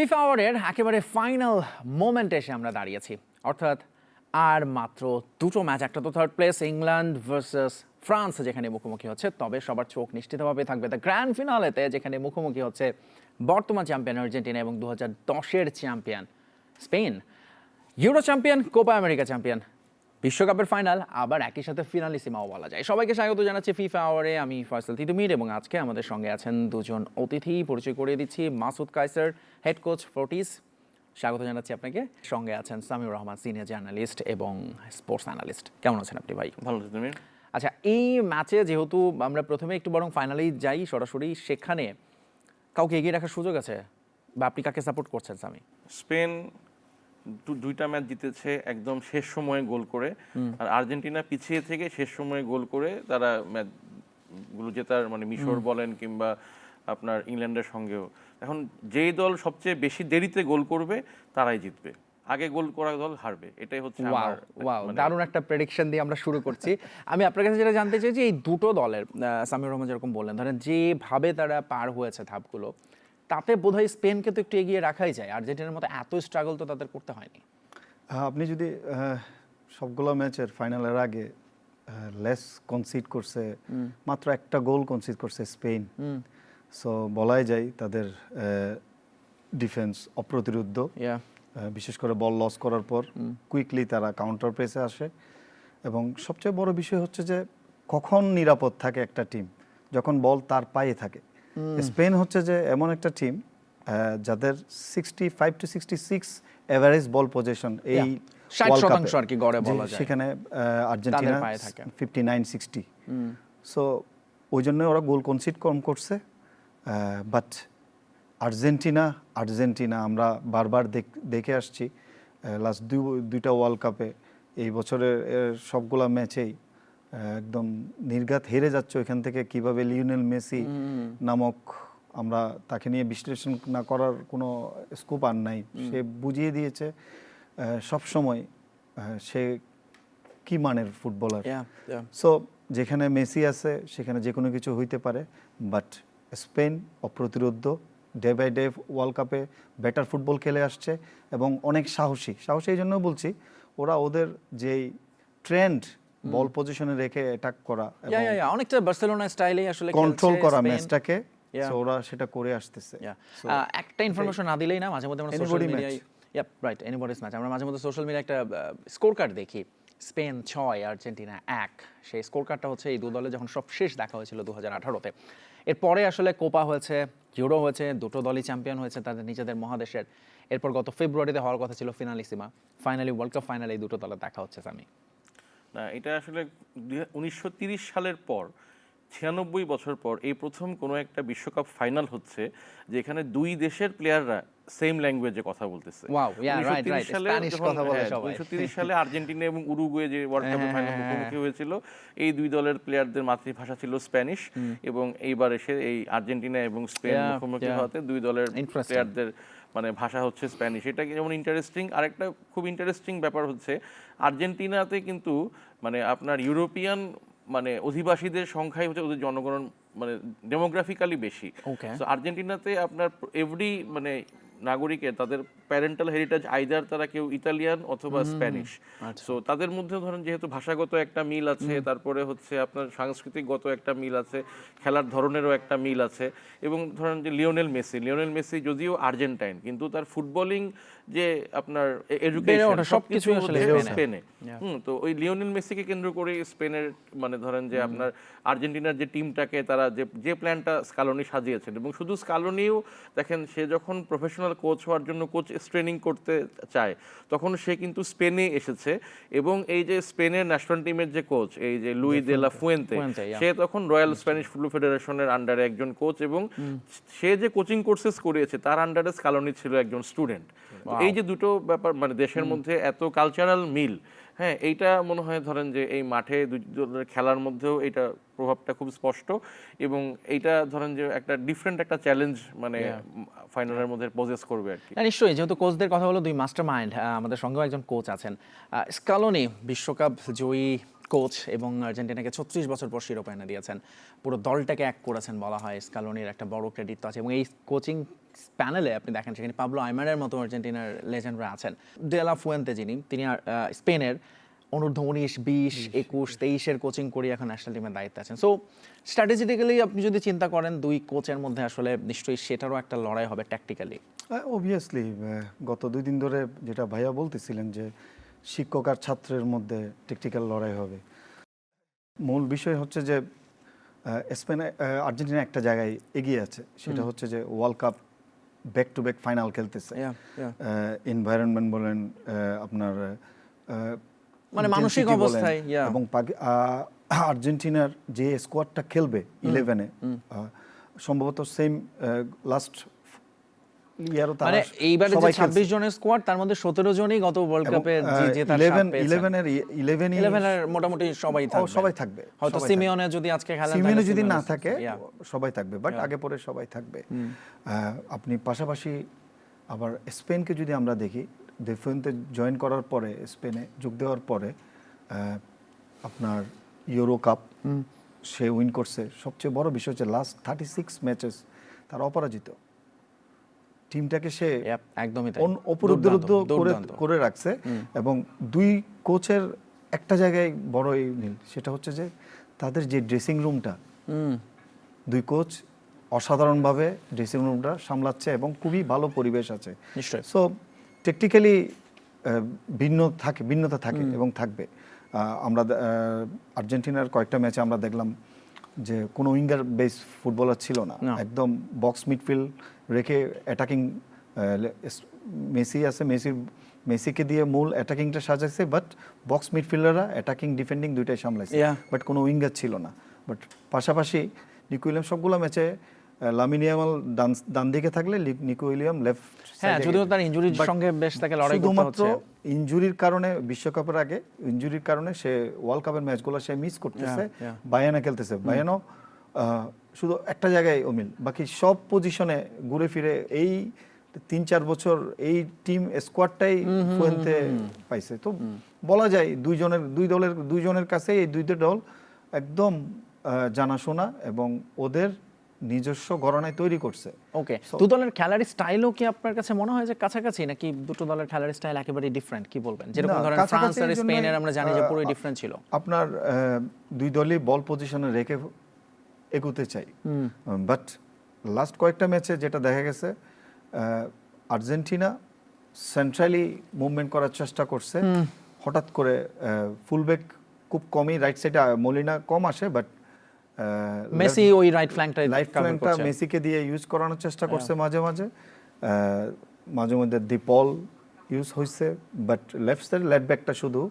FIFA আওয়ারের একেবারে final মোমেন্টে এসে আমরা দাঁড়িয়েছি, অর্থাৎ আর মাত্র দুটো ম্যাচ, একটা তো third place England versus France যেখানে মুখোমুখি হচ্ছে, তবে সবার চোখ নিশ্চিতভাবে থাকবে দ্য গ্র্যান্ড ফিনালেতে যেখানে মুখোমুখি হচ্ছে বর্তমান চ্যাম্পিয়ন আর্জেন্টিনা এবং 2010-এর champion Spain, Euro champion, Copa America champion, বিশ্বকাপের ফাইনাল, আবার একই সাথে ফিনালিসিমাও বলা যায়। সবাইকে স্বাগত জানাচ্ছি ফিফা আওয়ারে। আমি ফয়সাল তিতুমির এবং আজকে আমাদের সঙ্গে আছেন দুজন অতিথি। পরিচয় করিয়ে দিচ্ছি, মাসুদ কায়সার, হেড কোচ ফোর্টিস, স্বাগত জানাচ্ছি আপনাকে। সঙ্গে আছেন সামিউর রহমান, সিনিয়র জার্নালিস্ট এবং স্পোর্টস অ্যানালিস্ট। কেমন আছেন আপনি ভাই? ভালো আছি তুমি? আচ্ছা, এই ম্যাচে যেহেতু আমরা প্রথমে একটু বরং ফাইনালেই যাই সরাসরি, সেখানে কাউকে এগিয়ে রাখার সুযোগ আছে বা আপনি কাকে সাপোর্ট করছেন সামি? স্পেন দুইটা ম্যাচ জিতেছে একদম শেষ সময়ে গোল করে, আর আর্জেন্টিনা পিছিয়ে থেকে শেষ সময়ে গোল করে তারা ম্যাচগুলো জেতার মানে মিশর বলেন কিংবা আপনার ইংল্যান্ডের সঙ্গেও। এখন যেই দল সবচেয়ে বেশি দেরিতে গোল করবে তারাই জিতবে, আগে গোল করা দল হারবে। এটাই হচ্ছে আমার দারুণ একটা প্রেডিকশন দিয়ে আমরা শুরু করছি। আমি আপনার কাছে যেটা জানতে চাই যে এই দুটো দলের, সামিউর রহমান যেরকম বললেন, ধরেন যেভাবে তারা পার হয়েছে ধাপগুলো, তাতে বোধহয় স্পেনকে তো একটু এগিয়ে রাখাই যায়। আর্জেন্টিনার মতো এত স্ট্রাগল তো তাদের করতে হয়নি। আপনি যদি সবগুলো ম্যাচের ফাইনালের আগে লেস কনসিড করছে, মাত্র একটা গোল কনসিড করছে স্পেন, সো বলাই যায় তাদের ডিফেন্স অপ্রতিরোধ্য। বিশেষ করে বল লস করার পর কুইকলি তারা কাউন্টার প্রেসে আসে, এবং সবচেয়ে বড় বিষয় হচ্ছে যে কখন নিরাপদ থাকে একটা টিম, যখন বল তার পায়ে থাকে। স্পেন হচ্ছে যে এমন একটা টিম যাদের 65 to 66 এভারেজ বল পজিশন এই 60% আর কি গড়ে বলা যায়, সেখানে আর্জেন্টিনা 59-60। সো ওই জন্য ওরা গোল কনসিড কম করছে। বাট আর্জেন্টিনা আমরা বারবার দেখে আসছি লাস্ট দুইটা ওয়ার্ল্ড কাপে, এই বছরের সবগুলা ম্যাচেই একদম নির্ঘাত হেরে যাচ্ছে ওইখান থেকে। কিভাবে লিওনেল মেসি নামক, আমরা তাকে নিয়ে বিশ্লেষণ না করার কোনো স্কোপ আর নাই, সে বুঝিয়ে দিয়েছে সব সময় সে কি মানের ফুটবলার। সো যেখানে মেসি আছে সেখানে যে কোনো কিছু হইতে পারে, বাট স্পেন অপ্রতিরোধ্য, ডে বাই ডে ওয়ার্ল্ড কাপে বেটার ফুটবল খেলে আসছে এবং অনেক সাহসী এই জন্য বলছি, ওরা ওদের যেই ট্রেন্ড বল পজিশনে রেখে অ্যাটাক করা এবং অনেকটা বার্সেলোনা স্টাইলেই আসলে কন্ট্রোল করা ম্যাচটাকে, সো ওরা সেটা করে আসতেছে। একটা ইনফরমেশন না দিলেই না, মাঝে মধ্যে আমরা সোশ্যাল মিডিয়ায় এনিবডিস ম্যাচ, আমরা মাঝে মধ্যে সোশ্যাল মিডিয়ায় একটা স্কোর কার্ড দেখি, স্পেন 6 আর্জেন্টিনা 1। সেই স্কোর কার্ডটা হচ্ছে এই দু দলে যখন সব শেষ দেখা হয়েছিল 2018-তে। এরপরে আসলে কোপা হয়েছে, ইউরো হয়েছে, দুটো দলই চ্যাম্পিয়ন হয়েছে তাদের নিজেদের মহাদেশের। এরপর গত ফেব্রুয়ারিতে হওয়ার কথা ছিল ফিনালিসিমা, ফাইনালি ওয়ার্ল্ড কাপ ফাইনালে এই দুটো দলের দেখা হচ্ছে সামি। না, এটা আসলে 1930 সালের পর 96 বছর পর এই প্রথম কোনো একটা বিশ্বকাপ ফাইনাল হচ্ছে যেখানে দুই দেশের প্লেয়াররা সেম ল্যাঙ্গুয়েজে কথা বলতেছে। 1930 সালে আর্জেন্টিনা এবং উরুগুয়ে যে ওয়ার্ল্ড কাপের ফাইনাল মুখোমুখি হয়েছিল, এই দুই দলের প্লেয়ারদের মাতৃভাষা ছিল স্প্যানিশ, এবং এইবার এসে এই আর্জেন্টিনা এবং স্পেন মুখোমুখি হওয়াতে দুই দলের প্লেয়ারদের মানে ভাষা হচ্ছে স্প্যানিশ। এটা যেমন ইন্টারেস্টিং। আরেকটা খুব ইন্টারেস্টিং ব্যাপার হচ্ছে আর্জেন্টিনাতে কিন্তু মানে আপনার ইউরোপিয়ান মানে অধিবাসীদের সংখ্যাই হচ্ছে ওদের জনগণন মানে ডেমোগ্রাফিক্যালি বেশি। তো আর্জেন্টিনাতে আপনার এভরি মানে নাগরিকের তাদের প্যারেন্টাল হেরিটেজ আইদার তারা কেউ ইতালিয়ান অথবা স্প্যানিশ। সো তাদের মধ্যে ধরেন যেহেতু ভাষাগত একটা মিল আছে, তারপরে হচ্ছে আপনার সাংস্কৃতিকগত একটা মিল আছে, খেলার ধরনেরও একটা মিল আছে। এবং ধরেন যে লিওনেল মেসি যদিও আর্জেন্টাইন, কিন্তু তার ফুটবলিং যে আপনার এডুকেশন সবকিছু স্পেনে। তো ওই লিওনেল মেসিকে কেন্দ্র করে স্পেনের মানে ধরেন যে আপনার আর্জেন্টিনার যে টিমটাকে তারা যে প্ল্যানটা স্কালোনি সাজিয়েছেন, এবং শুধু স্কালোনিও দেখেন, সে যখন প্রফেশনাল কোচ হওয়ার জন্য কোচ ট্রেনিং করতে চায় তখন সে কিন্তু স্পেনে এসেছে, এবং এই যে স্পেনের ন্যাশনাল টিমের যে কোচ এই যে লুই দে লা ফুয়েন্তে, সে তখন রয়্যাল স্প্যানিশ ফুটবল ফেডারেশনের আন্ডারে একজন কোচ, এবং সে যে কোচিং কোর্সেস করিয়েছে তার আন্ডারে স্কালোনি ছিল একজন স্টুডেন্ট। এই যে দুটো ব্যাপার মানে দেশের মধ্যে এত কালচারাল মিল, হ্যাঁ, এইটা মনে হয় ধরেন যে এই মাঠে দুই দলের খেলার মধ্যেও এইটা প্রভাবটা খুব স্পষ্ট, এবং এইটা ধরেন যে একটা ডিফারেন্ট একটা চ্যালেঞ্জ মানে ফাইনালের মধ্যে পজেস করবে আর কি। নিশ্চয়ই, যেহেতু কোচদের কথা হলো, দুই মাস্টার মাইন্ড আমাদের সঙ্গেও একজন কোচ আছেন। স্কালোনি বিশ্বকাপ জয়ী কোচ এবং আর্জেন্টিনাকে 36 বছর পর শিরোপা এনে দিয়েছেন, পুরো দলটাকে এক করেছেন বলা হয়, স্কালোনির একটা বড় ক্রেডিট তো আছে। এবং এই কোচিং প্যানেলে আপনি দেখেন সেখানে পাবলো আইমারের মতো আর্জেন্টিনার লেজেন্ডরা আছেন, ডেলা ফুয়েন্তে যিনি, তিনি স্পেনের অনূর্ধ্ব 19, 20, 21, 23-এর কোচিং করে এখন ন্যাশনাল টিমের দায়িত্বে আছেন। সো স্ট্র্যাটেজিক্যালি আপনি যদি চিন্তা করেন দুই কোচের মধ্যে আসলে নিশ্চয়ই সেটারও একটা লড়াই হবে ট্যাকটিক্যালি। অবভিয়াসলি গত 2 দিন ধরে যেটা ভাইয়া বলতেছিলেন যে শিক্ষক আর ছাত্রের মধ্যে টেকটিক্যাল লড়াই হবে, মূল বিষয় হচ্ছে যে স্পেন আর্জেন্টিনা একটা জায়গায় এগিয়ে আছে, সেটা হচ্ছে যে world cup back to back final খেলতেছে। এনভায়রনমেন্ট বলেন, আপনার মানে মানসিক intensity বলেন, অবস্থায়, এবং আর্জেন্টিনার যে স্কোয়াডটা খেলবে 11-এ সম্ভবত সেম লাস্ট ইয়ারও তারা মানে এইবারে যে সবাই 26 জনের স্কোয়াড, তার মধ্যে 17 জনই গত ওয়ার্ল্ড কাপে জেতার স্বাদ পেয়েছেন। 11 এর মোটামুটি সবাই থাকবে, সবাই থাকবে, হয়তো সিমিওনে যদি আজকে খেলেন, সিমিওনে যদি না থাকে সবাই থাকবে, বাট আগে পরে সবাই থাকবে। আপনি পাশাপাশি আবার স্পেনকে যদি আমরা দেখি, ডেফেন্তে জয়েন করার পরে, স্পেনে যোগ দেওয়ার পরে আপনার ইউরো কাপ সে উইন করছে। সবচেয়ে বড় বিষয় হচ্ছে লাস্ট 36 ম্যাচেস তার অপরাজিত। টিমটাকে সে একদমই অপরুদ্ধ করে রাখছে। এবং দুই কোচের একটা জায়গায় বড় মিল, সেটা হচ্ছে যে তাদের যে ড্রেসিং রুমটা, দুই কোচ অসাধারণভাবে ড্রেসিং রুমটা সামলাচ্ছে এবং খুবই ভালো পরিবেশ আছে। সো টেকনিক্যালি ভিন্নতা থাকে এবং থাকবে। আমরা আর্জেন্টিনার কয়েকটা ম্যাচে আমরা দেখলাম যে কোনো উইঙ্গার বেস ফুটবলার ছিল না, একদম বক্স মিডফিল্ড রেখে অ্যাটাকিং। মেসি আছে, মেসিকে দিয়ে মূল অ্যাটাকিংটা সাজাইছে, বাট বক্স মিডফিল্ডাররা অ্যাটাকিং ডিফেন্ডিং দুইটাই সামলাইছে, বাট কোনো উইঙ্গার ছিল না। বাট পাশাপাশি নিকো উইলিয়াম সবগুলো ম্যাচে লামিন ইয়ামাল ডান দিকে থাকলে নিকো উইলিয়াম লেফট সাইডে। যদিও তার ইনজুরির সঙ্গে বেশ তাকে লড়াই করতে হচ্ছে। শুধুমাত্র ইনজুরির কারণে, বিশ্বকাপের আগে ইনজুরির কারণে সে ওয়ার্ল্ড কাপের ম্যাচগুলো সে মিস করতেছে। বায়ানা খেলতেছে, বায়ানো শুধু একটা জায়গায় অমিল, বাকি সব পজিশনে ঘুরে ফিরে এই 3-4 বছর এই টিম স্কোয়াডটাই ফুয়েন্তে পাইছে। তো বলা যায় দুইজনের কাছে এই দুইটা দল একদম জানাশোনা এবং ওদের নিজস্ব ঘরানায় তৈরি করছে। ওকে, দু দলের খেলার স্টাইলও কি আপনার কাছে মনে হয় যে কাছাকাছি, নাকি দুটো দলের খেলার স্টাইল একেবারে ডিফারেন্ট? কি বলবেন? যেরকম ধরেন ফ্রান্স আর স্পেনের আমরা জানি যে পুরোই ডিফারেন্ট ছিল। আপনার দুই দলই বল পজিশনে রেখে এগোতে চাই, বাট লাস্ট কয়েকটা ম্যাচে যেটা দেখা গেছে, আর্জেন্টিনা সেন্ট্রালি মুভমেন্ট করার চেষ্টা করছে। হঠাৎ করে ফুলব্যাক খুব কমই, রাইট সাইডে মলিনা কম আসে, বাট মেসি ওই রাইট ফ্ল্যাঙ্কটা মেসিকে দিয়ে ইউজ করানোর চেষ্টা করছে মাঝে মধ্যে ডিপল ইউজ হয়েছে, বাট লেফট সাইড লেফট ব্যাকটা শুধু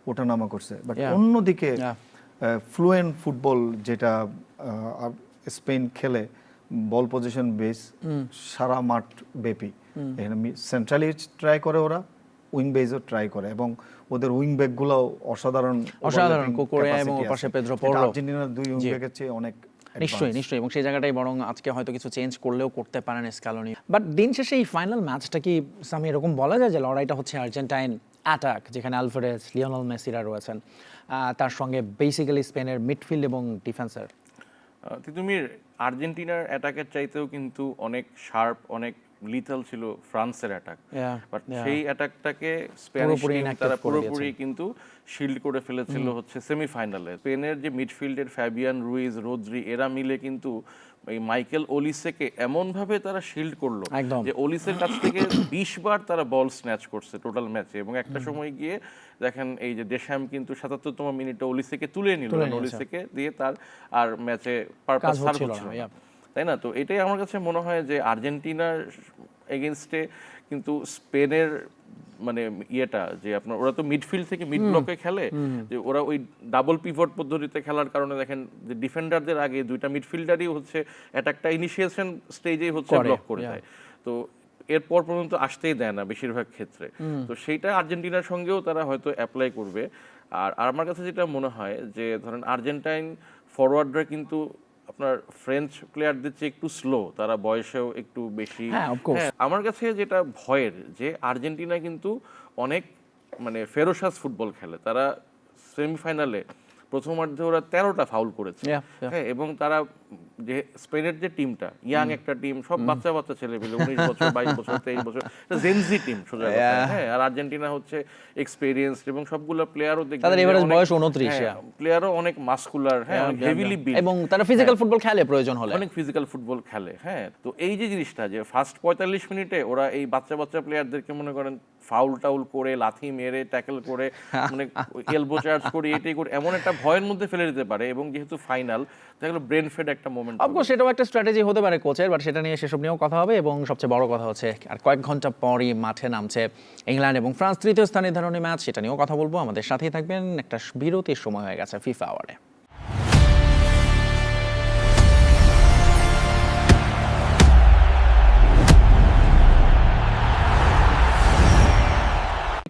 ওঠানামা করছে। বাট অন্যদিকে ফ্লুয়েন্ট ফুটবল যেটা স্পেন খেলে, বল পজিশন বেস সারা মাঠ ব্যাপী, এখানে সেন্ট্রালি ট্রাই করে, ওরা উইং বেসও ট্রাই করে, এবং ওদের উইং ব্যাক গুলো অসাধারণ কোকোরেয়া এবং পাশে পেদ্রো পোরো, আর্জেন্টিনার দুই উইং ব্যাকের চেয়ে অনেক নিশ্চয়ই, এবং সেই জায়গাটাই বরং আজকে হয়তো কিছু চেঞ্জ করলেও করতে পারেন স্ক্যালোনি। বাট দিন শেষে এই ফাইনাল ম্যাচটা কি সামি এরকম বলা যায় যে লড়াইটা হচ্ছে আর্জেন্টাইন অ্যাটাক, যেখানে আলভারেজ, লিওনেল মেসিরা রয়েছেন, তার সঙ্গে বেসিক্যালি স্পেনের মিডফিল্ড এবং ডিফেন্সার? তুমি আর্জেন্টিনার অ্যাটাকের চাইতেও কিন্তু অনেক শার্প, অনেক লিথাল ছিল ফ্রান্সের অ্যাটাক। বাট সেই অ্যাটাকটাকে স্পেনিশ টিম তারা পুরোপুরি কিন্তু শিল্ড করে ফেলেছিল হচ্ছে সেমিফাইনালে। স্পেনের যে মিডফিল্ডের ফ্যাবিয়ান রুইজ, রোদ্রি, এরা মিলে কিন্তু এই মাইকেল ওলিসেকে এমনভাবে তারা শিল্ড করলো যে ওলিসের কাছ থেকে 20 বার তারা বল স্ন্যাচ করছে টোটাল ম্যাচে। এবং একটা সময় গিয়ে দেখেন এই যে দেশাম কিন্তু 77তম মিনিটে ওলিসেকে তুলে নিল, ওলিসেকে দিয়ে তার আর ম্যাচে পারপাস সার্ভ হচ্ছিল না, তাই না? তো এটাই আমার কাছে মনে হয় যে আর্জেন্টিনার এগেনস্টে কিন্তু স্পেনের মানে ইয়েটা, যে আপনার ওরা তো মিডফিল্ড থেকে মিড ব্লকে খেলে, যে ওরা ওই ডাবল পিভট পদ্ধতিতে খেলার কারণে দেখেন যে ডিফেন্ডারদের আগে দুইটা মিডফিল্ডারই হচ্ছে অ্যাটাকটা ইনিশিয়েশন স্টেজেই হচ্ছে ব্লক করে দেয়, তো এরপর পর্যন্ত আসতেই দেয় না বেশিরভাগ ক্ষেত্রে। তো সেইটা আর্জেন্টিনার সঙ্গেও তারা হয়তো অ্যাপ্লাই করবে। আর আমার কাছে যেটা মনে হয় যে ধরেন আর্জেন্টাইন ফরওয়ার্ডরা কিন্তু আপনার ফ্রেঞ্চ প্লেয়ারদের চেয়ে একটু স্লো, তারা বয়সেও একটু বেশি। আমার কাছে যেটা ভয়ের, যে আর্জেন্টিনা কিন্তু অনেক মানে ফেরোসাস ফুটবল খেলে। তারা সেমিফাইনালে প্রথমার্ধে ওরা 13টা ফাউল করেছে। Yeah, yeah. হ্যাঁ, এবং তারা যে স্পেনের যে টিমটা ইয়াং একটা টিম, সব বাচ্চা বাচ্চা ছেলে পেলে 19 বছর 22 বছর 23 বছর, জেনজি টিম সোজা কথা। হ্যাঁ, আর আর্জেন্টিনা হচ্ছে এক্সপেরিয়েন্সড এবং সবগুলো প্লেয়ারও দেখবেন তাদের এভারেজ বয়স 29, প্লেয়ারও অনেক মাসকুলার, হ্যাঁ, অনেক হেভিলি বিল্ড, এবং তারা ফিজিক্যাল ফুটবল খেলে প্রয়োজন হলে। অনেক ফিজিক্যাল ফুটবল খেলে। হ্যাঁ, তো এই যে জিনিসটা যে ফার্স্ট 45 মিনিটে ওরা এই বাচ্চা বাচ্চা প্লেয়ারদেরকে মনে করেন ফাউল টাউল করে, লাথি মেরে, ট্যাকল করে, মানে এলবো চার্জ করে, এটাই করে এমন একটা ভয়ের মধ্যে ফেলে দিতে পারে। এবং যেহেতু ফাইনাল, তাহলে ব্রেন ফেড একটা মোমেন্ট। অফকোর্স সেটাও একটা স্ট্র্যাটেজি হতে পারে কোচের, বাট সেটা নিয়ে সেসব নিয়েও কথা হবে। এবং সবচেয়ে বড় কথা হচ্ছে আর কয়েক ঘন্টা পরই মাঠে নামছে ইংল্যান্ড এবং ফ্রান্স, তৃতীয় স্থান নির্ধারণী ম্যাচ, সেটা নিয়েও কথা বলবো। আমাদের সাথেই থাকবেন। একটা বিরতির সময় হয়ে গেছে ফিফা আওয়ারে।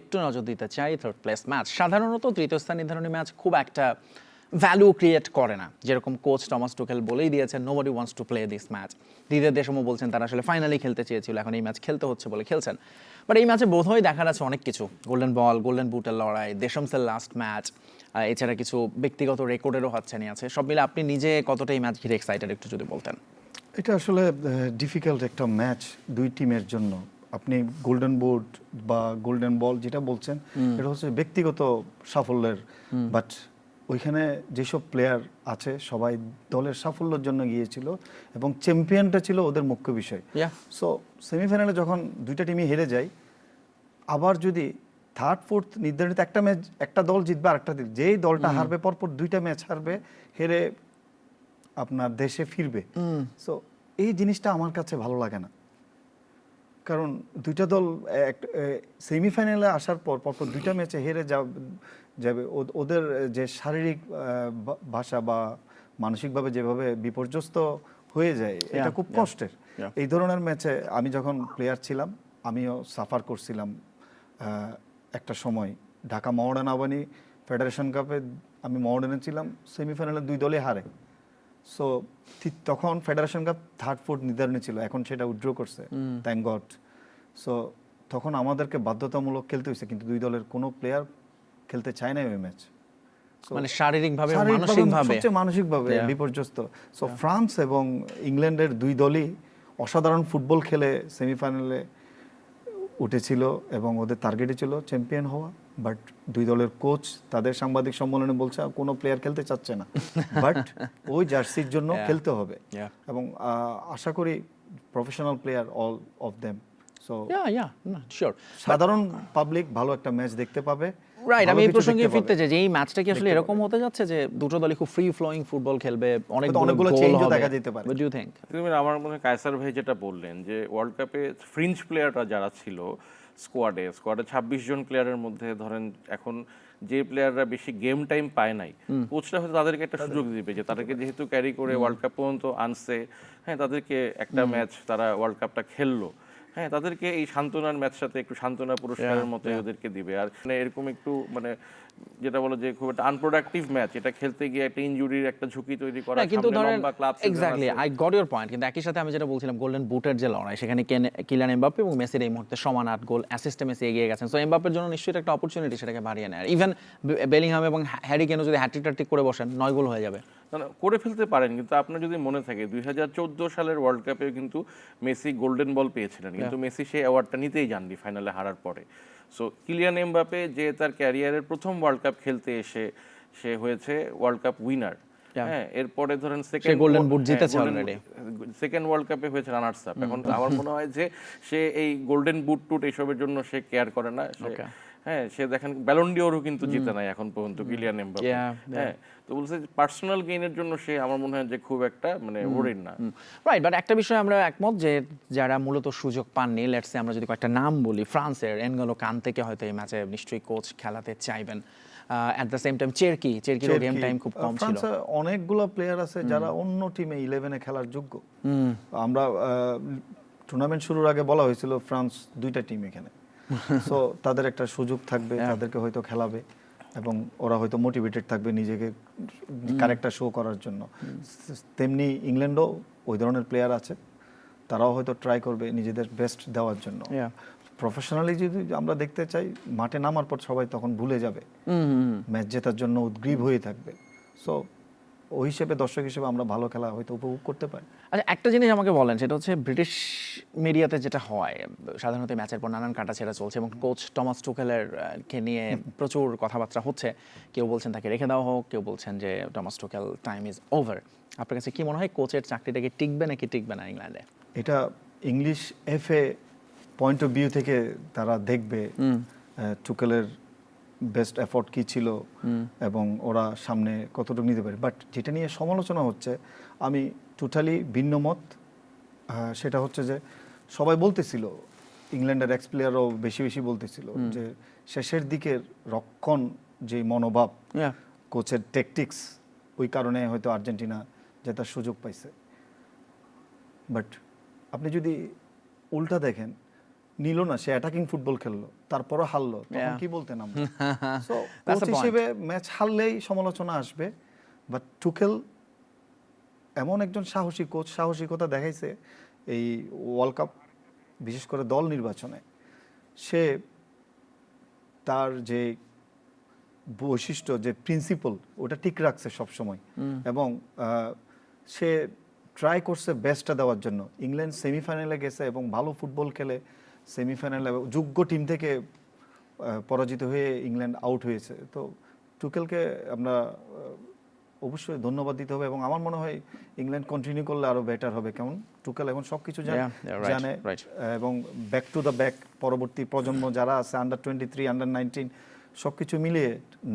একটু নজর দিতে চাই থার্ড প্লেস ম্যাচ। সাধারণত তৃতীয় স্থান নির্ধারণী ম্যাচ খুব একটা ভ্যালু ক্রিয়েট করে না, যেরকম কোচ টমাস টুকেল বলেই দিয়েছেন, nobody wants to play this match. দিদির দেশমও বলছেন তারা আসলে ফাইনালি খেলতে চেয়েছিল, এখন এই ম্যাচ খেলতে হচ্ছে বলে খেলছেন। বাট এই ম্যাচে বোধহয় দেখা যাচ্ছে অনেক কিছু, গোল্ডেন বল, গোল্ডেন বুটের লড়াই, দেশমসের লাস্ট ম্যাচ, এছাড়া কিছু ব্যক্তিগত রেকর্ডেরও হাতছানি আছে। সব মিলে আপনি নিজে কতটা এই ম্যাচ ঘিরে এক্সাইটেড একটু যদি বলতেন। এটা আসলে ডিফিকাল্ট একটা ম্যাচ দুই টিমের জন্য। আপনি গোল্ডেন বুট বা গোল্ডেন বল যেটা বলছেন, এটা হচ্ছে ব্যক্তিগত সাফল্যের, বাট ওইখানে যেসব প্লেয়ার আছে সবাই দলের সাফল্যের জন্য গিয়েছিল এবং চ্যাম্পিয়নটা ছিল ওদের মুখ্য বিষয়। সো সেমিফাইনালে যখন দুইটা টিমই হেরে যায়, আবার যদি থার্ড ফোর্থ নির্ধারিত একটা ম্যাচ একটা দল জিতবে আর একটা যেই দলটা হারবে পরপর দুইটা ম্যাচ হারবে, হেরে আপনার দেশে ফিরবে। সো এই জিনিসটা আমার কাছে ভালো লাগে না, কারণ দুইটা দল সেমিফাইনালে আসার পর পরপর দুইটা ম্যাচে হেরে যাবে, ওদের যে শারীরিক ভাষা বা মানসিকভাবে যেভাবে বিপর্যস্ত হয়ে যায়, এটা খুব কষ্টের। এই ধরনের ম্যাচে আমি যখন প্লেয়ার ছিলাম, আমিও সাফার করছিলাম একটা সময়। ঢাকা মোহামেডান আবাহনী ফেডারেশন কাপে আমি মোহামেডানে ছিলাম, সেমিফাইনালে দুই দলই হারে। সো তখন ফেডারেশন কাপ থার্ড ফোর্থ নির্ধারণী ছিল, এখন সেটা উইথড্র করছে, থ্যাংক গড। সো তখন আমাদেরকে বাধ্যতামূলক খেলতে হয়েছে, কিন্তু দুই দলের কোনো প্লেয়ার খেলতে চায় না ওই ম্যাচ, মানে শারীরিকভাবে মানসিকভাবে সবচেয়ে মানসিকভাবে বিপর্যস্ত। সো ফ্রান্স এবং ইংল্যান্ডের দুই দলই অসাধারণ ফুটবল খেলে সেমিফাইনালে উঠেছিল এবং ওদের টার্গেটই ছিল চ্যাম্পিয়ন হওয়া। বাট দুই দলের কোচ তাদের সাংবাদিক সম্মেলনে বলছে কোনো প্লেয়ার খেলতে চাচ্ছে না, বাট ওই জার্সির জন্য খেলতে হবে। এবং আশা করি professional player all of them. So sure সাধারণ পাবলিক ভালো একটা ম্যাচ দেখতে পাবে। রাইট, আমি এই প্রসঙ্গে ফিরতে চাই যে এই ম্যাচটা কি আসলে এরকম হতে যাচ্ছে যে দুটো দলই খুব ফ্রি ফ্লোয়িং ফুটবল খেলবে, অনেকগুলো চেঞ্জও দেখা যেতে পারে। What do you think? আমার মনে হয় কায়সার ভাই যেটা বললেন যে ওয়ার্ল্ড কাপে ফ্রিঞ্জ প্লেয়াররা যারা ছিল স্কোয়াডে 26 জন প্লেয়ারের মধ্যে ধরেন এখন যে প্লেয়াররা বেশি গেম টাইম পায় নাই, কোচরা হয়তো তাদেরকে একটা সুযোগ দিবে যে তাদেরকে যেহেতু ক্যারি করে ওয়ার্ল্ড কাপ পর্যন্ত আনছে, হ্যাঁ, তাদেরকে একটা ম্যাচ তারা ওয়ার্ল্ড কাপটা খেললো, হ্যাঁ, তাদেরকে এই সান্ত্বনার ম্যাচ সাথে একটু সান্ত্বনা পুরস্কারের মতো ওদেরকে দিবে। আর মানে এরকম একটু মানে যেটা বলো যে খুব একটা আনপ্রোডাক্টিভ ম্যাচ, এটা খেলতে গিয়ে একটা ইনজুরির একটা ঝুঁকি তৈরি করা, কিন্তু ধরেন exactly I got your point. কিন্তু একই সাথে আমি যেটা বলছিলাম গোল্ডেন বুটের যে লড়াই, সেখানে কিলিয়ান এমবাপ্পে এবং মেসির এই মুহূর্তে সমান 8 গোল, অ্যাসিস্টে মেসি এগিয়ে গেছেন। সো এমবাপ্পের জন্য নিশ্চয়ই একটা অপরচুনিটি সেটাকে বাড়িয়ে নেয়। ইভেন বেলিংহাম এবং হ্যারি কেনও যদি হ্যাট্রিক করে বসেন 9 গোল হয়ে যাবে। করে ফেলতে পারেন, কিন্তু আপনার যদি মনে থাকে 2014 সালের ওয়ার্ল্ড কাপে কিন্তু মেসি গোল্ডেন বল পেয়েছিলেন, কিন্তু মেসি সেই অ্যাওয়ার্ডটা নিতেই যাননি ফাইনালে হারার পরে। সো কিলিয়ান এমবাপ্পে যে তার ক্যারিয়ারের প্রথম ওয়ার্ল্ড কাপ খেলতে এসে সে হয়েছে ওয়ার্ল্ড কাপ উইনার, হ্যাঁ, এরপরে ধরেন সেকেন্ড গোল্ডেন বুট জিতেছে অলরেডি, সেকেন্ড ওয়ার্ল্ড কাপে হয়েছে রানার্স আপ। এখন আমার মনে হয় যে সে এই গোল্ডেন বুট টুট এইসবের জন্য সে কেয়ার করে না। হ্যাঁ, সে দেখেন ব্যালন ডিওরও কিন্তু জিতে নাই এখন পর্যন্ত কিলিয়ান এমবাপ্পে। হ্যাঁ, তো বলছে পার্সোনাল গেইনের জন্য সে আমার মনে হয় যে খুব একটা মানে ওরেন না। রাইট, বাট একটা বিষয় আমরা একমত যে যারা মূলত সুযোগ পাননি, লেটস সে আমরা যদি কয়েকটা নাম বলি, ফ্রান্সের এনগোলো কান্তেকে হয়তো এই ম্যাচে নিশ্চয়ই কোচ খেলাতে চাইবেন। অ্যাট দ্য সেম টাইম চেরকির গেম টাইম খুব কম ছিল। ফ্রান্সে অনেকগুলো প্লেয়ার আছে যারা অন্য টিমে 11-এ খেলার যোগ্য। আমরা টুর্নামেন্ট শুরুর আগে বলা হয়েছিল ফ্রান্স দুইটা টিম এখানে, সো তাদের একটা সুযোগ থাকবে, তাদেরকে হয়তো খেলাবে এবং ওরা হয়তো মোটিভেটেড থাকবে নিজেকে ক্যারেক্টার শো করার জন্য। তেমনি ইংল্যান্ডও ওই ধরনের প্লেয়ার আছে, তারাও হয়তো ট্রাই করবে নিজেদের বেস্ট দেওয়ার জন্য। প্রফেশনালি যদি আমরা দেখতে চাই, মাঠে নামার পর সবাই তখন ভুলে যাবে, ম্যাচ জেতার জন্য উদ্গ্রীব হয়ে থাকবে। সো ওই হিসেবে দর্শক হিসেবে আমরা ভালো খেলা হয়তো উপভোগ করতে পারি। আচ্ছা, একটা জিনিস আমাকে বলেন, সেটা হচ্ছে ব্রিটিশ মিডিয়াতে যেটা হয় সাধারণত ম্যাচের পর নানান কাটাছেঁড়া চলছে এবং কোচ টমাস টুকেলের কে নিয়ে প্রচুর কথাবার্তা হচ্ছে। কেউ বলছেন তাকে রেখে দেওয়া হোক, কেউ বলছেন যে টমাস টুকেল টাইম ইজ ওভার। আপনার কাছে কি মনে হয় কোচের চাকরিটা কি টিকবে নাকি টিকবে না ইংল্যান্ডে? এটা English FA point of view থেকে তারা দেখবে টুকেলের বেস্ট এফোর্ট কী ছিল এবং ওরা সামনে কতটুকু নিতে পারে। বাট যেটা নিয়ে সমালোচনা হচ্ছে আমি টোটালি ভিন্ন মত। সেটা হচ্ছে যে সবাই বলতেছিল, ইংল্যান্ডের এক্স প্লেয়ারও বেশি বেশি বলতেছিল যে শেষের দিকের রক্ষণ যে মনোভাব, কোচের ট্যাকটিক্স, ওই কারণে হয়তো আর্জেন্টিনা জেতার সুযোগ পাইছে। বাট আপনি যদি উল্টা দেখেন, নিল না, সে অ্যাটাকিং ফুটবল খেললো, তারপরও হারলো, তখন কি বলতেন আমরা? সো কোচ হিসেবে ম্যাচ হারলেই সমালোচনা আসবে। বাট টুকেল এমন একজন সাহসী কোচ, সাহসিকতা দেখাইছে এই ওয়ার্ল্ড কাপ, বিশেষ করে দল নির্বাচনে। সে তার যে বৈশিষ্ট্য, যে প্রিন্সিপাল, ওটা ঠিক রাখছে সবসময় এবং সে ট্রাই করছে বেস্টটা দেওয়ার জন্য। ইংল্যান্ড সেমিফাইনালে গেছে এবং ভালো ফুটবল খেলে সেমিফাইনালে যোগ্য টিম থেকে পরাজিত হয়ে ইংল্যান্ড আউট হয়েছে। তো টুকেলকে আমরা অবশ্যই ধন্যবাদ দিতে হবে এবং আমার মনে হয় ইংল্যান্ড কন্টিনিউ করলে আরো বেটার হবে। কেমন টুকেল এখন সবকিছু জানে এবং ব্যাক টু দ্য ব্যাক পরবর্তী প্রজন্ম যারা আছে, আন্ডার 23, আন্ডার 19 সবকিছু মিলিয়ে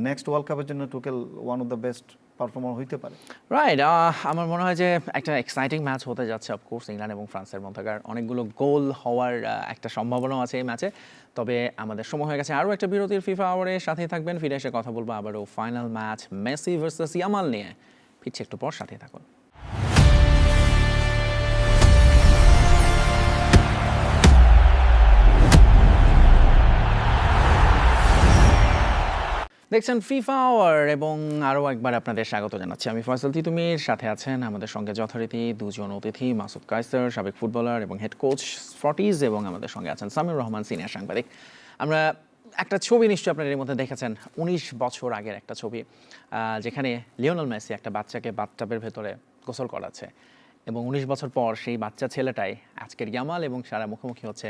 নেক্সট ওয়ার্ল্ড কাপের জন্য Tuchel one of the best performer হইতে পারে। রাইট, আমার মনে হয় যে একটা এক্সাইটিং ম্যাচ হতে যাচ্ছে অফকোর্স ইংল্যান্ড এবং ফ্রান্সের মধ্যকার। অনেকগুলো গোল হওয়ার একটা সম্ভাবনাও আছে এই ম্যাচে। তবে আমাদের সময় হয়ে গেছে আরও একটা বিরতির। ফিফা আওয়ারে সাথেই থাকবেন, ফিরে এসে কথা বলবো আবারও final match Messi versus Yamal নিয়ে। ফিরছি একটু পর, সাথেই থাকুন। দেখছেন ফিফা আওয়ার এবং আরও একবার আপনাদের স্বাগত জানাচ্ছি। আমি ফয়সাল তিতুমির, সাথে আছেন আমাদের সঙ্গে যথারীতি দুজন অতিথি, মাসুদ কায়সার সাবেক ফুটবলার এবং হেড কোচ স্ফটিজ, এবং আমাদের সঙ্গে আছেন সামিউর রহমান সিনিয়র সাংবাদিক। আমরা একটা ছবি নিশ্চয়ই আপনারা এর মধ্যে দেখেছেন, 19 বছর আগের একটা ছবি, যেখানে লিওনেল মেসি একটা বাচ্চাকে বাথটাবের ভেতরে গোসল করাচ্ছে এবং 19 বছর পর সেই বাচ্চা ছেলেটাই আজকের ইয়ামাল এবং সারা মুখোমুখি হচ্ছে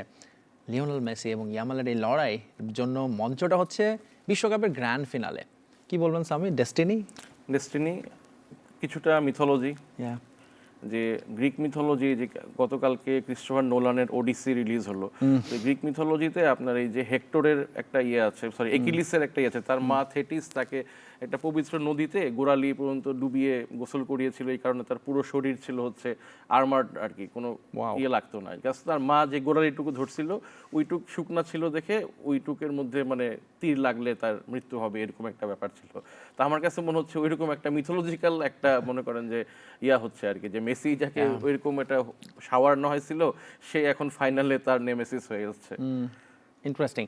লিওনেল মেসি এবং ইয়ামালের এই লড়াই জন্য মঞ্চটা হচ্ছে বিশ্বকাপের গ্র্যান্ড ফিনালে। কি বলবেন সামি? ডেস্টিনি কিছুটা মিথোলজি, যে গ্রিক মিথোলজি, যে গতকালকে ক্রিস্টোফার নোলানের ওডিসি রিলিজ হলো। গ্রিক মিথোলজিতে আপনার এই যে হেক্টরের একটা ইয়ে আছে, সরি একিলিসের একটা ইয়ে আছে, তার মা থেটিস তাকে একটা পবিত্র নদীতে গোড়ালি পর্যন্ত ডুবিয়ে গোসল করিয়েছিল। এই কারণে তার পুরো শরীর ছিল হচ্ছে আর্মার্ড আর কি, কোনো ইয়ে লাগতো না। জাস্ট তার মা যে গোড়ালিটুকু ধরছিল ওইটুক শুকনা ছিল দেখে ওইটুকের মধ্যে মানে তীর লাগলে তার মৃত্যু হবে, এরকম একটা ব্যাপার ছিল। তা আমার কাছে মনে হচ্ছে ওইরকম একটা মিথোলজিক্যাল একটা মনে করেন যে ইয়া হচ্ছে আর কি, যে মেসি যাকে ওইরকম একটা শাওয়ার না হয়েছিল সে এখন ফাইনালে তার নেমেসিস হয়ে যাচ্ছে। ইন্টারেস্টিং।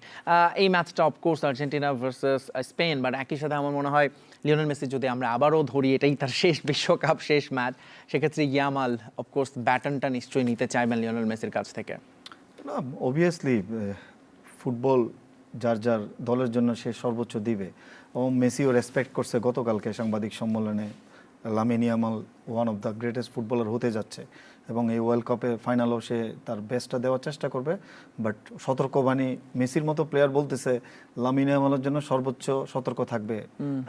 এই ম্যাচটা of course Argentina versus Spain, but একই সাথে আমার মনে হয় লিওনেল মেসি যদি আমরা আবারও ধরি এটাই তার শেষ বিশ্বকাপ, শেষ ম্যাচ, সেক্ষেত্রে ইয়ামাল অফকোর্স ব্যাটনটা নিশ্চয়ই নিতে চাইবেন লিওনেল মেসির কাছ থেকে। না, অবভিয়াসলি ফুটবল যার যার দলের জন্য সে সর্বোচ্চ দিবে এবং মেসিও রেসপেক্ট করছে গতকালকে সাংবাদিক সম্মেলনে। Lamine Yamal one of the greatest footballer হতে যাচ্ছে এবং এই ওয়ার্ল্ড কাপে ফাইনালও সে তার বেস্টটা দেওয়ার চেষ্টা করবে। বাট সতর্কবাণী, মেসির মতো প্লেয়ার বলতেছে লামিন ইয়ামালের জন্য সর্বোচ্চ সতর্ক থাকবে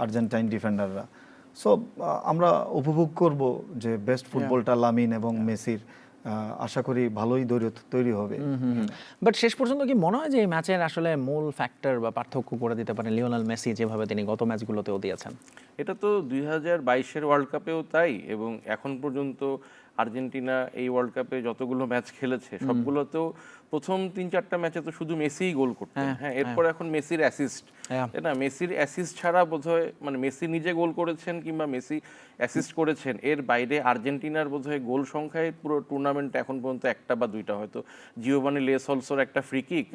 আর্জেন্টাইন ডিফেন্ডাররা। সো আমরা উপভোগ করব যে বেস্ট ফুটবলটা লামিন এবং মেসির। আশা করি ভালোই তৈরি হবে। বাট শেষ পর্যন্ত কি মনে হয় যে এই ম্যাচের আসলে মূল ফ্যাক্টর বা পার্থক্য করে দিতে পারেন লিওনেল মেসি, যেভাবে তিনি গত ম্যাচগুলোতেও দিয়েছেন? এটা তো 2022-এর ওয়ার্ল্ড কাপেও তাই, এবং এখন পর্যন্ত আর্জেন্টিনা এই ওয়ার্ল্ড কাপে যতগুলো ম্যাচ খেলেছে সবগুলোতেও প্রথম 3-4টা ম্যাচে তো শুধু মেসিই গোল করতেন। হ্যাঁ, এরপর এখন মেসির অ্যাসিস্ট, তাই না? মেসির অ্যাসিস্ট ছাড়া বোধহয় মানে মেসি নিজে গোল করেছেন কিংবা মেসি অ্যাসিস্ট করেছেন, এর বাইরে আর্জেন্টিনার বোধহয় গোল সংখ্যায় পুরো টুর্নামেন্টে এখন পর্যন্ত একটা বা দুইটা, হয়তো জিওভানি লে সলসোর একটা ফ্রি কিক,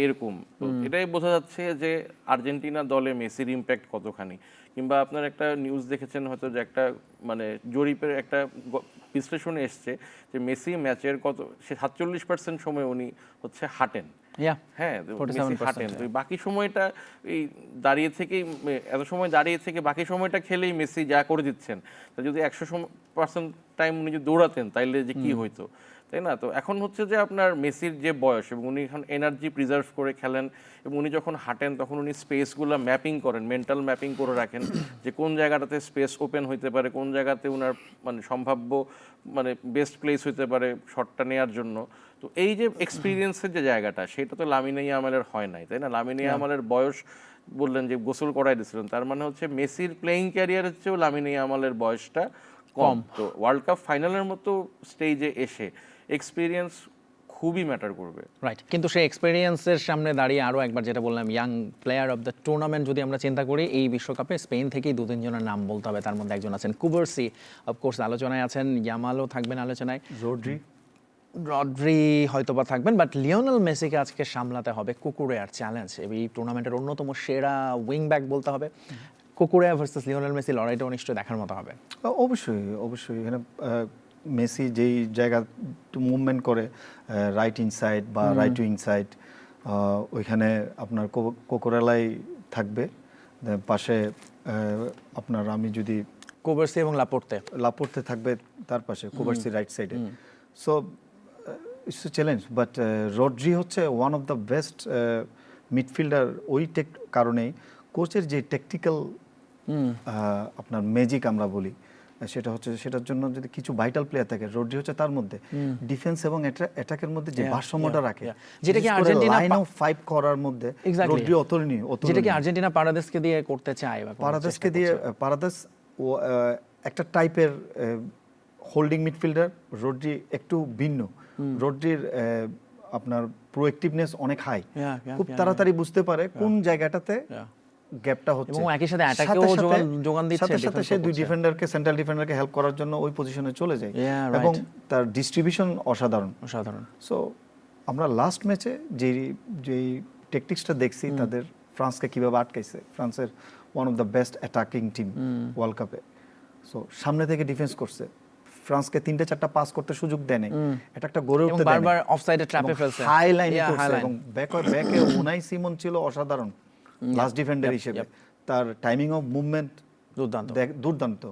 এরকম। তো এটাই বোঝা যাচ্ছে যে আর্জেন্টিনা দলে মেসির ইম্প্যাক্ট কতখানি। কিংবা আপনার একটা নিউজ দেখেছেন হয়তো যে একটা মানে জরিপের একটা বিশ্লেষণে এসছে যে মেসি ম্যাচের সে 47% সময় উনি হচ্ছে হাঁটেন। Yeah, হ্যাঁ, মেসি 47%, হাঁটেন, তো বাকি সময়টা এই দাঁড়িয়ে থেকেই এত সময় দাঁড়িয়ে থেকে বাকি সময়টা খেলেই মেসি যা করে দিচ্ছেন, তা যদি 100% টাইম উনি যদি দৌড়াতেন তাইলে যে কি হইতো, তাই না? তো এখন হচ্ছে যে আপনার মেসির যে বয়স এবং উনি এখন এনার্জি প্রিজার্ভ করে খেলেন এবং উনি যখন হাঁটেন তখন উনি স্পেসগুলো ম্যাপিং করেন, মেন্টাল ম্যাপিং করে রাখেন যে কোন জায়গাটাতে স্পেস ওপেন হইতে পারে, কোন জায়গাতে উনার মানে সম্ভাব্য মানে বেস্ট প্লেস হইতে পারে শটটা নেওয়ার জন্য। তো এই যে এক্সপিরিয়েন্সের যে জায়গাটা সেটা তো লামিনে ইয়ামালের হয় নাই, তাই না? লামিনে ইয়ামালের বয়স বললেন যে গোসল করাই দিয়েছিলেন, তার মানে হচ্ছে মেসির প্লেয়িং ক্যারিয়ারের চেয়েও লামিনে ইয়ামালের বয়সটা কম। তো ওয়ার্ল্ড কাপ ফাইনালের মতো স্টেজে এসে এক্সপিরিয়েন্স খুবই ম্যাটার করবে। রাইট, কিন্তু সেই এক্সপেরিয়েন্সের সামনে দাঁড়িয়ে আরও একবার যেটা বললাম, young player of the tournament যদি আমরা চিন্তা করি, এই বিশ্বকাপে স্পেন থেকেই 2-3 জনের নাম বলতে হবে। তার মধ্যে একজন আছেন কুবার্সি, অফকোর্স আলোচনায় আছেন, ইয়ামালও থাকবেন আলোচনায়, রড্রি হয়তোবা থাকবেন, বাট লিওনেল মেসিকে আজকে সামলাতে হবে কুকুরেয়ার চ্যালেঞ্জ। এই টুর্নামেন্টের অন্যতম সেরা উইং ব্যাক বলতে হবে। কুকুরেয়া ভার্সেস লিওনেল মেসি লড়াইটাও নিশ্চয়ই দেখার মতো হবে। অবশ্যই অবশ্যই। এখানে মেসি যেই জায়গা মুভমেন্ট করে রাইট ইনসাইড বা রাইট উইং সাইড, ওইখানে আপনার কোকোরেলাই থাকবে পাশে, আপনার আমি যদি কুবার্সি এবং লাপোর্তে থাকবে তার পাশে, কুবার্সি রাইট সাইডে। So it's a challenge, but Rodri হচ্ছে one of the best midfielder ওই কারণেই কোচের যে টেকটিক্যাল আপনার ম্যাজিক আমরা বলি, সেটা হচ্ছে সেটার জন্য যদি কিছু ভাইটাল প্লেয়ার থাকে, রড্রি হচ্ছে তার মধ্যে ডিফেন্স এবং অ্যাটাকের মধ্যে যে ভারসাম্যটা রাখে, যেটা কি আর্জেন্টিনা লাইন অফ 5 করার মধ্যে রড্রি অতুলনীয়। যেটা কি আর্জেন্টিনা পারাদেসকে দিয়ে করতে চায়, পারাদেস একটা টাইপের হোল্ডিং মিডফিল্ডার, রড্রি একটু ভিন্ন। রড্রির আপনার প্রোঅ্যাক্টিভনেস অনেক হাই, খুব তাড়াতাড়ি বুঝতে পারে কোন জায়গাটাতে গ্যাপটা হচ্ছে, এবং একই সাথে অ্যাটাকেও যোগান দিচ্ছে, সাথে সাথে সে দুই ডিফেন্ডারকে, সেন্ট্রাল ডিফেন্ডারকে হেল্প করার জন্য ওই পজিশনে চলে যায়, এবং তার ডিস্ট্রিবিউশন অসাধারণ। সো আমরা লাস্ট ম্যাচে যেই টেকটিক্সটা দেখছি, তাদের ফ্রান্সকে কিভাবে আটকাইছে, ফ্রান্সের one of the best attacking team world কাপে। সো সামনে থেকে ডিফেন্স করছে, ফ্রান্সকে 3-4টা পাস করতে সুযোগ দেয় নাই, এটা একটা গড়ে উঠতে দেয়, বারবার অফসাইডে ট্র্যাপে ফেলছে, হাই লাইনে করছে, এবং ব্যাকে উনাই সিমন ছিল অসাধারণ লাস্ট ডিফেন্ডার হিসেবে। তার টাইমিং অফ মুভমেন্ট দুর্দান্ত,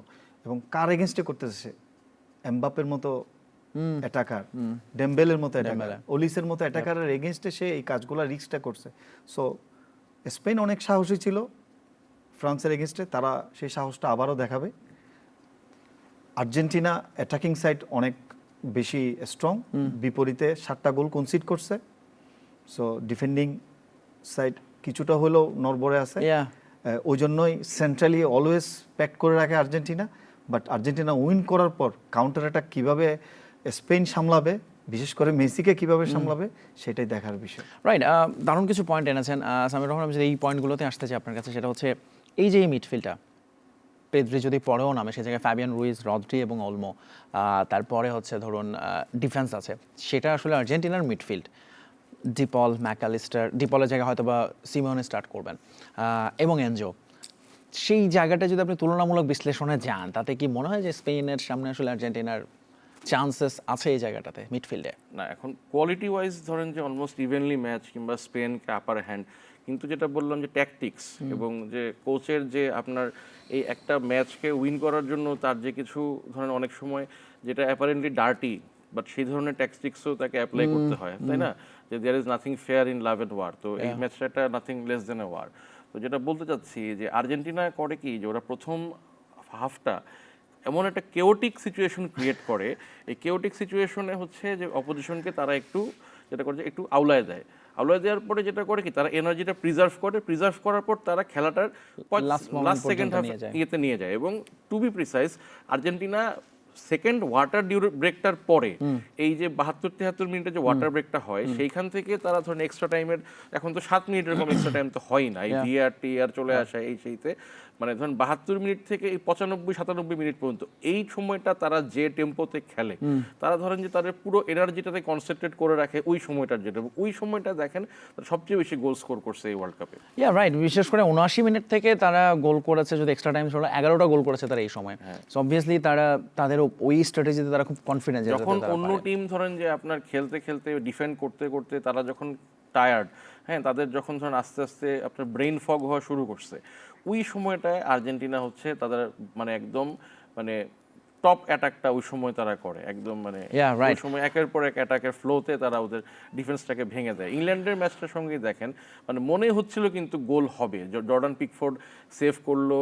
এবং কার এগেইনস্টে করতেছে সে, এমবাপ্পের মতো অ্যাটাকার, ডেম্বেলের মতো অ্যাটাকার, ওলিসের মতো অ্যাটাকারের এগেইনস্টে সে এই কাজগুলো রিস্কটা করছে। সো স্পেন অনেক সাহসী ছিল ফ্রান্সের এগেইনস্টে, তারা সেই সাহসটা আবারও দেখাবে। আর্জেন্টিনা অ্যাটাকিং সাইড অনেক বেশি স্ট্রং, বিপরীতে 7টা গোল কনসিড করছে। সো ডিফেন্ডিং সাইড কিছুটা হলেও নড়বড়ে আছে, ওই জন্যই সেন্ট্রালি অলওয়েজ প্যাক করে রাখে আর্জেন্টিনা। বাট আর্জেন্টিনা উইন করার পর কাউন্টার অ্যাটাক কীভাবে স্পেন সামলাবে, বিশেষ করে মেসিকে কিভাবে সামলাবে, সেটাই দেখার বিষয়। রাইট, দারুণ কিছু পয়েন্ট এনেছেন সামির রহমান। আমি যদি এই পয়েন্টগুলোতে আসতে চাই আপনার কাছে, সেটা হচ্ছে এই যে এই মিডফিল্ডটা, পেদ্রি যদি পরেও নামে, সে জায়গায় ফ্যাবিয়ান রুইজ, রড্রি এবং অলমো, তারপরে হচ্ছে ধরুন ডিফেন্স আছে, সেটা আসলে আর্জেন্টিনার মিডফিল্ড। ডিপল, ম্যাকালিস্টার, ডিপলের জায়গায় হয়তো বা সিমোনে স্টার্ট করবেন, এবং এনজো, সেই জায়গাটা যদি আপনি তুলনামূলক বিশ্লেষণে যান, তাতে কি মনে হয় যে স্পেনের সামনে আসলে আর্জেন্টিনার চান্সেস আছে এই জায়গাটাতে মিডফিল্ডে? না, এখন কোয়ালিটি ওয়াইজ ধরেন যে অলমোস্ট ইভেনলি ম্যাচ, কিংবা স্পেনকে আপার হ্যান্ড, কিন্তু যেটা বললাম যে ট্যাকটিক্স এবং যে কোচের যে আপনার এই একটা ম্যাচকে উইন করার জন্য তার যে কিছু ধরেন অনেক সময় যেটা অ্যাপারেন্টলি ডার্টি, বাট সেই ধরনের ট্যাকটিক্সও তাকে অ্যাপ্লাই করতে হয়, তাই না? যে there is nothing fair in love and war, তো এই ম্যাচটা একটা nothing less than a war. তো যেটা বলতে চাচ্ছি যে আর্জেন্টিনা করে কি, যে ওরা প্রথম হাফটা এমন একটা কেওটিক সিচুয়েশন ক্রিয়েট করে, এই কেওটিক সিচুয়েশনে হচ্ছে যে অপোজিশনকে তারা একটু যেটা করে, একটু আউলায় দেওয়ার পরে যেটা করে কি, তারা এনার্জিটা প্রিজার্ভ করার পর তারা খেলাটার লাস্ট সেকেন্ড হাফ ইয়েতে নিয়ে যায়। এবং to be precise, Argentina second water ব্রেকটার পরে, এই যে 72-73 মিনিটের যে ওয়াটার ব্রেকটা হয়, সেইখান থেকে তারা ধরেন এক্সট্রা টাইমের, এখন তো 7 মিনিটের কম এক্সট্রা টাইম তো হয় না, এই ভিআর টিআর চলে আসে এই সেইতে, মানে ধরুন 72 মিনিট থেকে এই 95-97 মিনিট পর্যন্ত এই সময়টা তারা যে টেম্পোতে খেলে, তারা ধরেন যে তাদের পুরো এনার্জিটাতে কনসেন্ট্রেট করে রাখে ওই সময়টার জন্য। ওই সময়টা দেখেন তারা সবচেয়ে বেশি গোল স্কোর করছে এই ওয়ার্ল্ড কাপে। রাইট, বিশেষ করে 79 মিনিট থেকে তারা গোল করেছে, যদি এক্সট্রা টাইম ছিল 11টা গোল করেছে তারা এই সময়। সো অবভিয়াসলি তারা তাদের ওই স্ট্র্যাটেজিতে তারা খুব কনফিডেন্ট। যখন অন্য টিম ধরেন যে আপনার খেলতে খেলতে ডিফেন্ড করতে করতে তারা যখন টায়ার্ড, হ্যাঁ, তাদের যখন ধরেন আস্তে আস্তে আপনার ব্রেইন ফগ হওয়া শুরু করছে, ওই সময়টায় আর্জেন্টিনা হচ্ছে তাদের মানে একদম মানে টপ অ্যাটাকটা ওই সময় তারা করে একদম, মানে ওই সময় একের পর এক অ্যাটাকের ফ্লোতে তারা ওদের ডিফেন্সটাকে ভেঙে দেয়। ইংল্যান্ডের ম্যাচটার সঙ্গেই দেখেন মানে মনে হচ্ছিল কিন্তু গোল হবে, জর্ডান পিকফোর্ড সেভ করলো,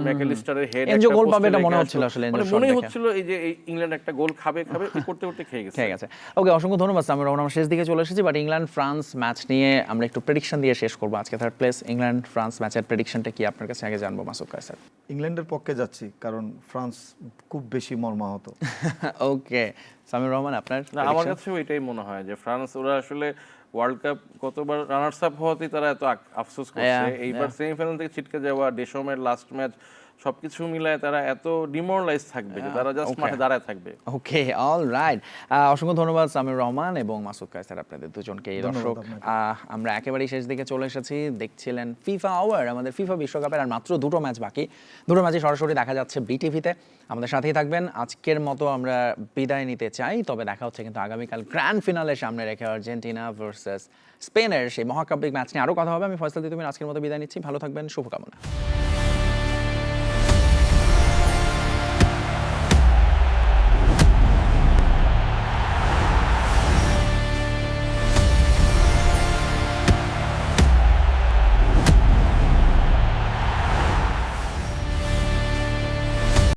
ম্যাকঅ্যালিস্টারের হেড গোল পাবে এটা মনে হচ্ছিল, আসলে মনে হচ্ছিল এই যে ইংল্যান্ড একটা গোল খাবে করতে করতে খেয়ে গেছে। ওকে, অসংখ্য ধন্যবাদ সামির রহমান। আমরা শেষ দিকে চলে এসেছি, বাট ইংল্যান্ড ফ্রান্স ম্যাচ নিয়ে আমরা একটু প্রেডিকশন দিয়ে শেষ করবো আজকে। থার্ড প্লেস ইংল্যান্ড ফ্রান্স ম্যাচের প্রেডিকশনটা কি আপনার কাছে আগে জানবো মাসুদ কায়সার? ইংল্যান্ডের পক্ষে যাচ্ছি, কারণ ফ্রান্স খুব বেশি মর্মাহত। ওকে, সামির রহমান আপনার? না, আমার কাছেও এটাই মনে হয় যে ফ্রান্স, ওরা আসলে ওয়ার্ল্ড কাপ কতবার রানার্স আপ হওয়াতেই তারা এত আফসোস করছে, এইবার সেমিফাইনাল থেকে ছিটকে যাওয়া, ডেশমের লাস্ট ম্যাচ, সবকিছু মিলায় তারা এত ডিমোরালাইজ থাকবে যে তারা জাস্ট মাঠে দাঁড়ায় থাকবে। ওকে, অল রাইট, অসংখ্য ধন্যবাদ সামির রহমান এবং মাসুদ কায়সার আপনাদের দুজনকে। দর্শক, আমরা একেবারেই শেষ দিকে চলে এসেছি। দেখছিলেন ফিফা আওয়ার, আমাদের ফিফা বিশ্বকাপের আর মাত্র দুটো ম্যাচ বাকি। দুটো ম্যাচই সরাসরি দেখা যাচ্ছে বিটিভিতে। আমাদের সাথেই থাকবেন। আজকের মতো আমরা বিদায় নিতে চাই, তবে দেখা হচ্ছে কিন্তু আগামীকাল গ্র্যান্ড ফিনালের সামনে রেখে আর্জেন্টিনা ভার্সেস স্পেনের সেই মহাকাব্যিক ম্যাচ নিয়ে আরও কথা হবে। আমি ফয়সাল তিতুমির আজকের মতো বিদায় নিচ্ছি। ভালো থাকবেন, শুভকামনা।